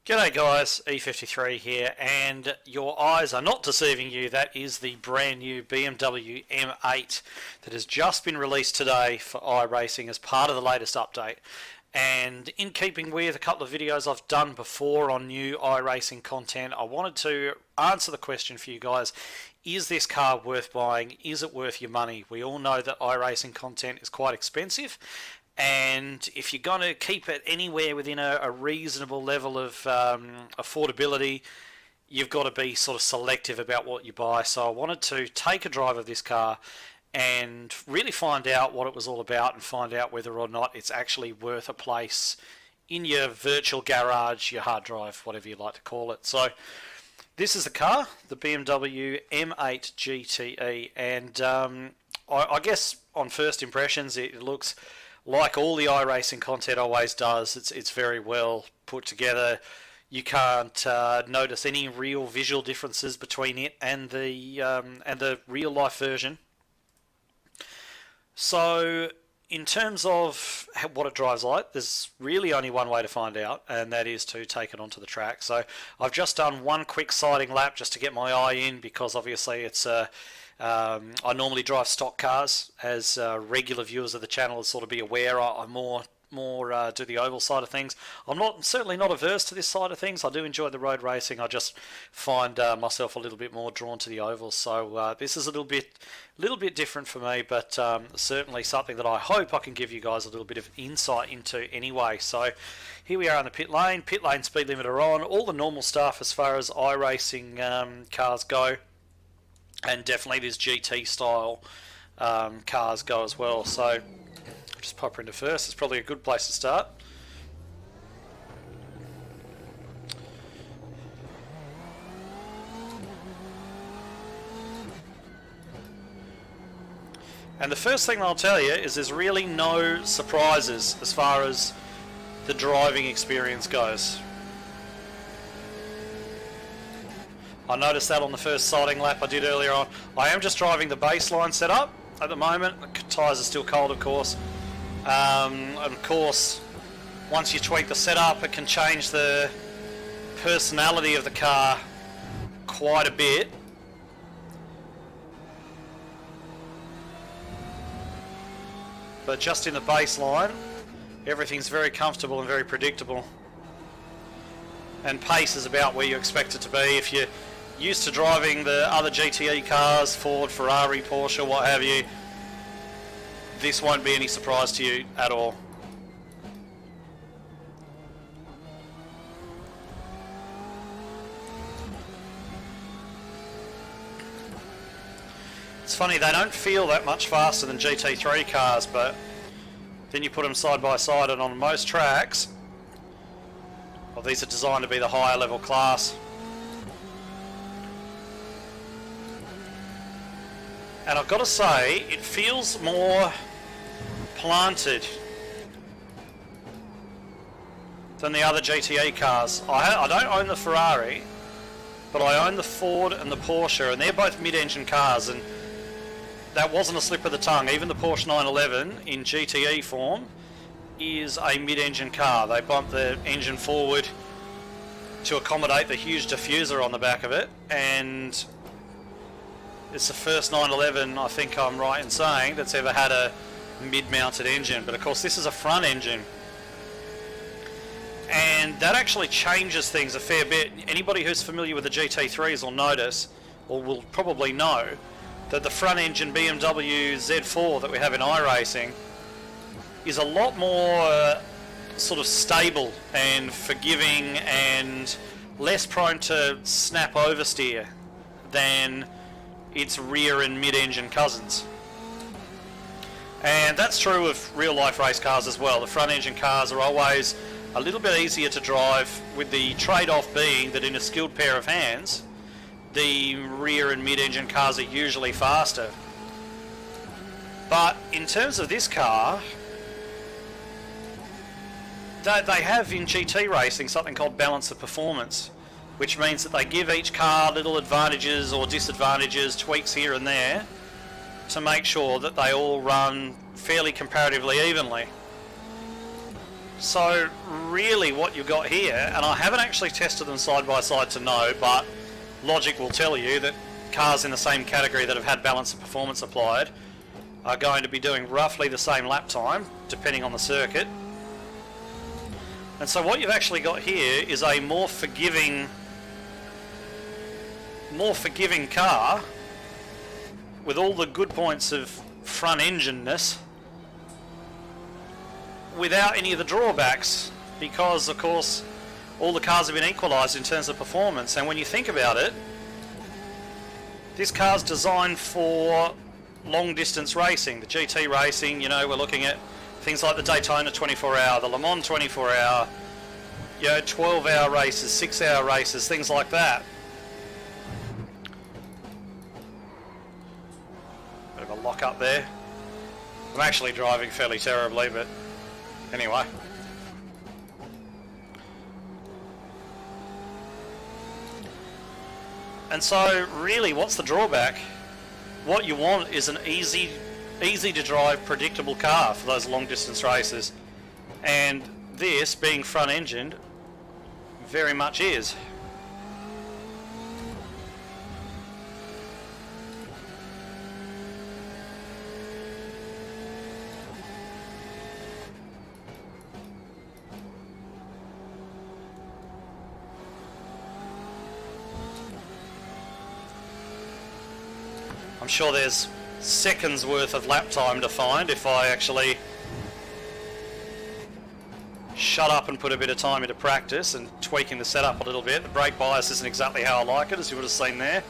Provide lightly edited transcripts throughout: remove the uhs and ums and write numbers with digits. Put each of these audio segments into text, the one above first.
G'day guys, E53 here, and your eyes are not deceiving you. That is the brand new BMW M8 that has just been released today for iRacing as part of the latest update. And in keeping with a couple of videos I've done before on new iRacing content, I wanted to answer the question for you guys. Is this car worth buying? Is it worth your money? We all know that iRacing content is quite expensive, and if you're going to keep it anywhere within a reasonable level of affordability, you've got to be sort of selective about what you buy. So I wanted to take a drive of this car and really find out what it was all about and find out whether or not it's actually worth a place in your virtual garage, your hard drive, whatever you like to call it. So this is the car, the BMW M8 GTE, and I guess on first impressions it looks like all the iRacing content always does. It's very well put together. You can't notice any real visual differences between it and the real life version. So in terms of what it drives like, there's really only one way to find out, and that is to take it onto the track. So I've just done one quick sighting lap just to get my eye in, because obviously it's I normally drive stock cars, as regular viewers of the channel will sort of be aware. I more do the oval side of things. I'm certainly not averse to this side of things. I do enjoy the road racing. I just find myself a little bit more drawn to the ovals. So this is a little bit different for me, but certainly something that I hope I can give you guys a little bit of insight into anyway. So here we are in the pit lane speed limiter on, all the normal stuff as far as iRacing cars go. And definitely these GT style cars go as well. So just pop her into first. It's probably a good place to start. And the first thing I'll tell you is there's really no surprises as far as the driving experience goes. I noticed that on the first sighting lap I did earlier on. I am just driving the baseline setup at the moment. The tyres are still cold, of course. And of course, once you tweak the setup, it can change the personality of the car quite a bit. But just in the baseline, everything's very comfortable and very predictable. And pace is about where you expect it to be. If you're used to driving the other GTE cars, Ford, Ferrari, Porsche, what have you, this won't be any surprise to you at all. It's funny, they don't feel that much faster than GT3 cars, but then you put them side by side, and on most tracks, well, these are designed to be the higher level class. And I've got to say, it feels more planted than the other GTE cars. I don't own the Ferrari, but I own the Ford and the Porsche, and they're both mid-engine cars, and that wasn't a slip of the tongue. Even the Porsche 911 in GTE form is a mid-engine car. They bump the engine forward to accommodate the huge diffuser on the back of it, and it's the first 911, I think I'm right in saying, that's ever had a mid-mounted engine. But of course this is a front engine, and that actually changes things a fair bit. Anybody who's familiar with the GT3s will notice, or will probably know, that the front engine BMW Z4 that we have in iRacing is a lot more sort of stable and forgiving and less prone to snap oversteer than its rear and mid-engine cousins. And that's true of real life race cars as well. The front engine cars are always a little bit easier to drive, with the trade-off being that in a skilled pair of hands, the rear and mid-engine cars are usually faster. But in terms of this car, they have in GT racing something called balance of performance, which means that they give each car little advantages or disadvantages, tweaks here and there, to make sure that they all run fairly comparatively evenly. So really what you've got here, and I haven't actually tested them side by side to know, but logic will tell you that cars in the same category that have had balance and performance applied are going to be doing roughly the same lap time, depending on the circuit. And so what you've actually got here is a more forgiving car with all the good points of front engineness without any of the drawbacks, because of course all the cars have been equalised in terms of performance. And when you think about it, this car's designed for long distance racing, the GT racing. You know, we're looking at things like the Daytona 24-hour, the Le Mans 24-hour, you know, 12-hour races, 6-hour races, things like that. Bit of a lock up there. I'm actually driving fairly terribly, but anyway. And so really, what's the drawback? What you want is an easy to drive, predictable car for those long distance races. And this, being front engined, very much is. I'm sure there's seconds worth of lap time to find if I actually shut up and put a bit of time into practice and tweaking the setup a little bit. The brake bias isn't exactly how I like it, as you would have seen there.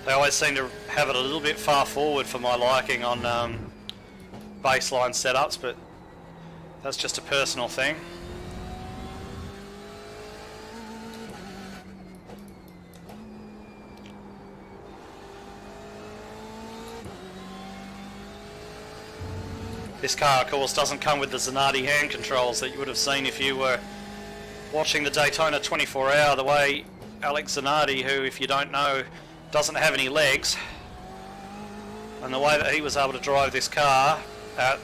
They always seem to have it a little bit far forward for my liking on baseline setups, but that's just a personal thing. This car, of course, doesn't come with the Zanardi hand controls that you would have seen if you were watching the Daytona 24-hour. The way Alex Zanardi, who, if you don't know, doesn't have any legs, and the way that he was able to drive this car at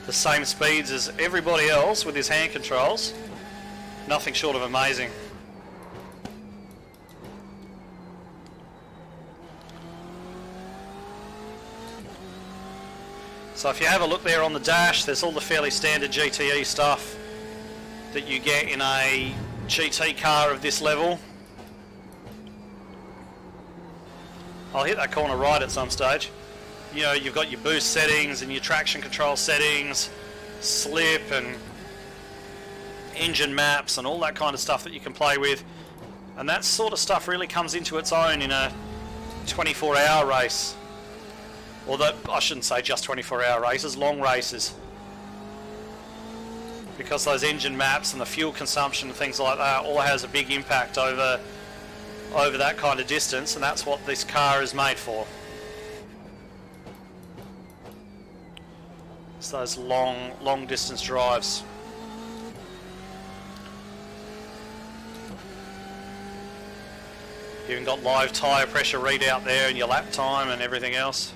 the same speeds as everybody else with his hand controls, nothing short of amazing. So if you have a look there on the dash, there's all the fairly standard GTE stuff that you get in a GT car of this level. I'll hit that corner right at some stage. You know, you've got your boost settings and your traction control settings, slip and engine maps and all that kind of stuff that you can play with. And that sort of stuff really comes into its own in a 24-hour race. Although, I shouldn't say just 24-hour races, long races. Because those engine maps and the fuel consumption and things like that all has a big impact over that kind of distance, and that's what this car is made for. It's those long distance drives. You've even got live tyre pressure readout there and your lap time and everything else.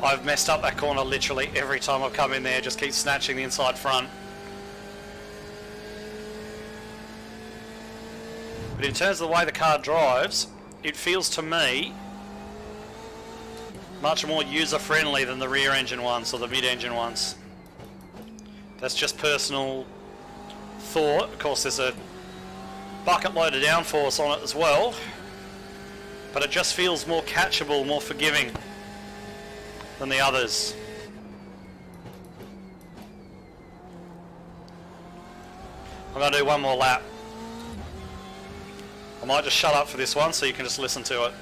I've messed up that corner literally every time I've come in there, just keep snatching the inside front. But in terms of the way the car drives, it feels to me much more user-friendly than the rear engine ones or the mid-engine ones. That's just personal thought. Of course there's a bucket load of downforce on it as well, but it just feels more catchable, more forgiving than the others. I'm going to do one more lap. I might just shut up for this one so you can just listen to it.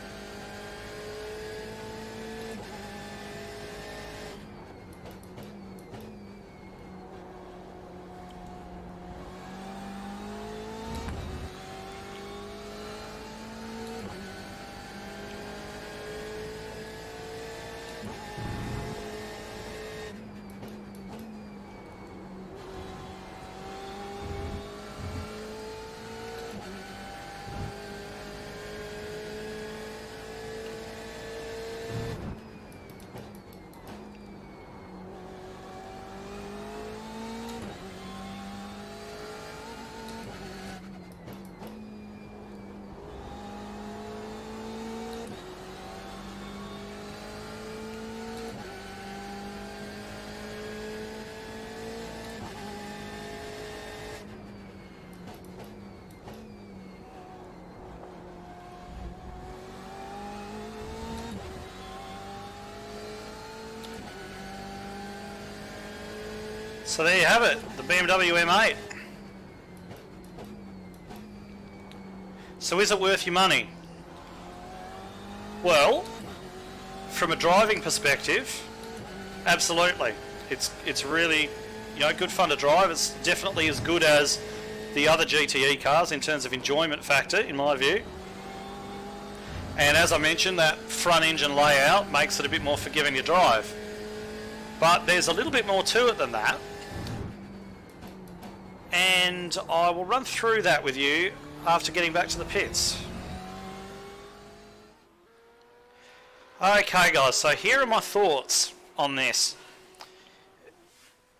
So there you have it, the BMW M8. So is it worth your money? Well, from a driving perspective, absolutely. It's really, good fun to drive. It's definitely as good as the other GTE cars in terms of enjoyment factor, in my view. And as I mentioned, that front engine layout makes it a bit more forgiving to drive. But there's a little bit more to it than that. And I will run through that with you after getting back to the pits. Okay guys, so here are my thoughts on this.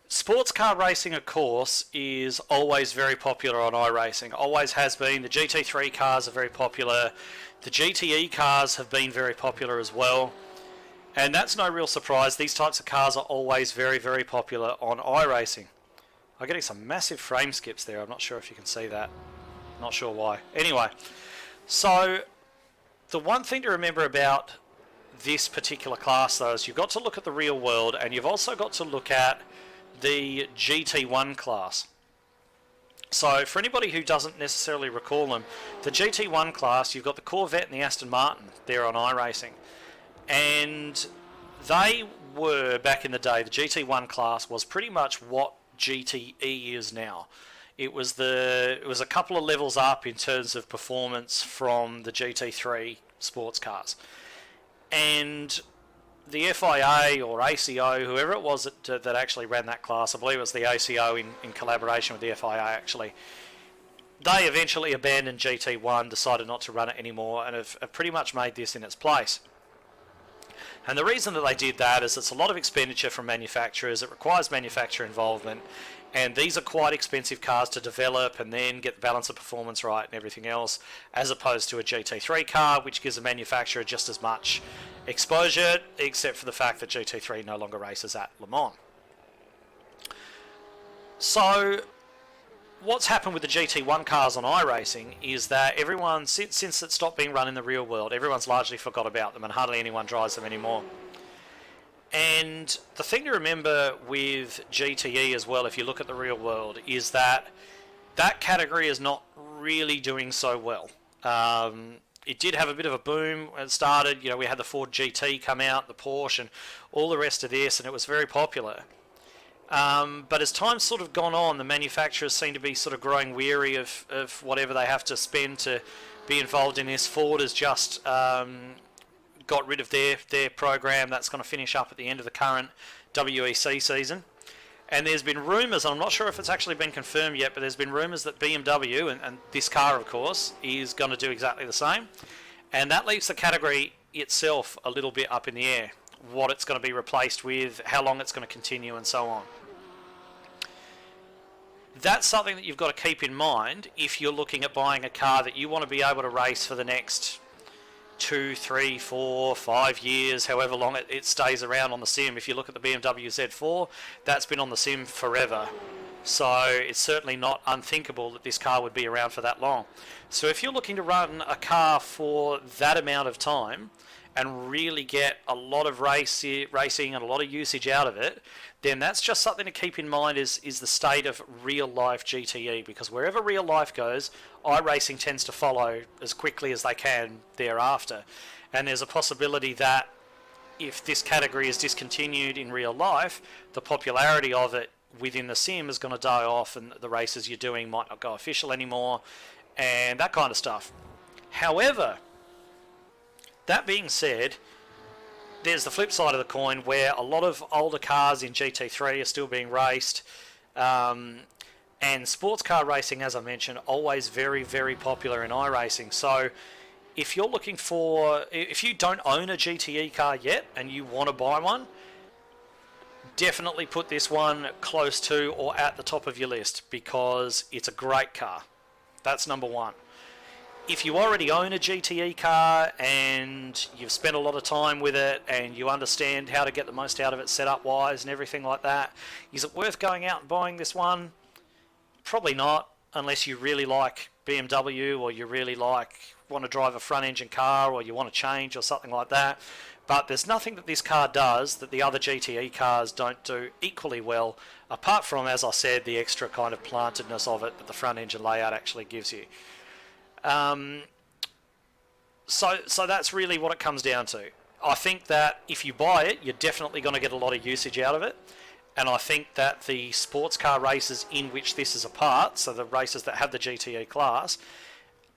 Sports car racing, of course, is always very popular on iRacing. Always has been. The GT3 cars are very popular. The GTE cars have been very popular as well. And that's no real surprise. These types of cars are always very, very popular on iRacing. I'm getting some massive frame skips there. I'm not sure if you can see that. Not sure why. Anyway, so the one thing to remember about this particular class, though, is you've got to look at the real world, and you've also got to look at the GT1 class. So for anybody who doesn't necessarily recall them, the GT1 class, you've got the Corvette and the Aston Martin there on iRacing. And they were, back in the day, the GT1 class was pretty much what GTE is now. It was a couple of levels up in terms of performance from the GT3 sports cars. And the FIA or ACO, whoever it was that actually ran that class, I believe it was the ACO in collaboration with the FIA actually, they eventually abandoned GT1, decided not to run it anymore, and have pretty much made this in its place. And the reason that they did that is it's a lot of expenditure from manufacturers, it requires manufacturer involvement, and these are quite expensive cars to develop and then get the balance of performance right and everything else, as opposed to a GT3 car, which gives the manufacturer just as much exposure, except for the fact that GT3 no longer races at Le Mans. So what's happened with the GT1 cars on iRacing is that everyone, since it stopped being run in the real world, everyone's largely forgot about them and hardly anyone drives them anymore. And the thing to remember with GTE as well, if you look at the real world, is that that category is not really doing so well. It did have a bit of a boom when it started. We had the Ford GT come out, the Porsche, and all the rest of this, and it was very popular. But as time's sort of gone on, the manufacturers seem to be sort of growing weary of whatever they have to spend to be involved in this. Ford has just got rid of their program that's going to finish up at the end of the current WEC season. And there's been rumours, and I'm not sure if it's actually been confirmed yet, but there's been rumours that BMW, and this car of course, is going to do exactly the same. And that leaves the category itself a little bit up in the air. What it's going to be replaced with, how long it's going to continue, and so on. That's something that you've got to keep in mind if you're looking at buying a car that you want to be able to race for the next 2, 3, 4, 5 years, however long it stays around on the sim. If you look at the BMW Z4, that's been on the sim forever. So it's certainly not unthinkable that this car would be around for that long. So if you're looking to run a car for that amount of time and really get a lot of racing and a lot of usage out of it, then that's just something to keep in mind is the state of real life GTE, because wherever real life goes, iRacing tends to follow as quickly as they can thereafter. And there's a possibility that if this category is discontinued in real life, the popularity of it within the sim is going to die off, and the races you're doing might not go official anymore, and that kind of stuff. However, that being said, there's the flip side of the coin where a lot of older cars in GT3 are still being raced, and sports car racing, as I mentioned, always very, very popular in iRacing. So if you're looking for, if you don't own a GTE car yet and you want to buy one, definitely put this one close to or at the top of your list, because it's a great car. That's number one. If you already own a GTE car and you've spent a lot of time with it and you understand how to get the most out of it setup wise and everything like that, is it worth going out and buying this one? Probably not, unless you really like BMW, or you really want to drive a front engine car, or you want to change or something like that. But there's nothing that this car does that the other GTE cars don't do equally well, apart from, as I said, the extra kind of plantedness of it that the front engine layout actually gives you. So that's really what it comes down to. I think that if you buy it, you're definitely going to get a lot of usage out of it. And I think that the sports car races in which this is a part, so the races that have the GTE class,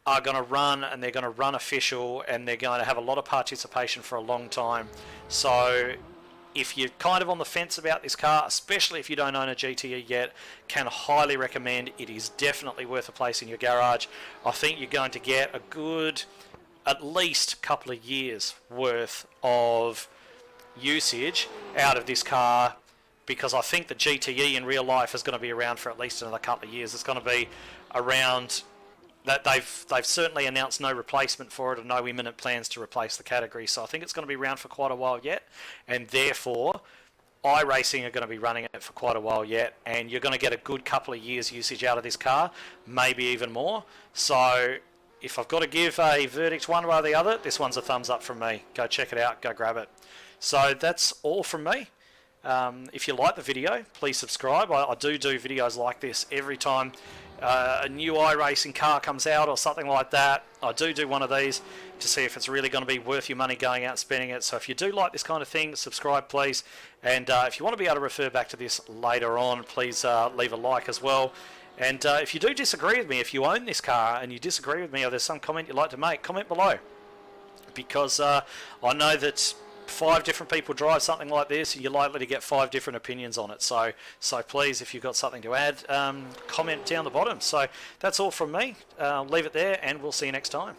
are going to run, and they're going to run official, and they're going to have a lot of participation for a long time. So if you're kind of on the fence about this car, especially if you don't own a GTE yet, can highly recommend. It is definitely worth a place in your garage. I think you're going to get a good, at least couple of years worth of usage out of this car, because I think the GTE in real life is going to be around for at least another couple of years. It's going to be around that. They've certainly announced no replacement for it, or no imminent plans to replace the category, so I think it's going to be around for quite a while yet, and therefore iRacing are going to be running it for quite a while yet, and you're going to get a good couple of years usage out of this car, maybe even more. So if I've got to give a verdict one way or the other, this one's a thumbs up from me. Go check it out, go grab it. So that's all from me. If you like the video, please subscribe. I do videos like this every time a new iRacing car comes out or something like that. I do one of these to see if it's really going to be worth your money going out and spending it. So if you do like this kind of thing, subscribe please. And if you want to be able to refer back to this later on, please leave a like as well. And if you do disagree with me, if you own this car and you disagree with me, or there's some comment you'd like to make, comment below. Because I know that 5 different people drive something like this, and you're likely to get 5 different opinions on it. So please, if you've got something to add, comment down the bottom. So that's all from me. Leave it there, and we'll see you next time.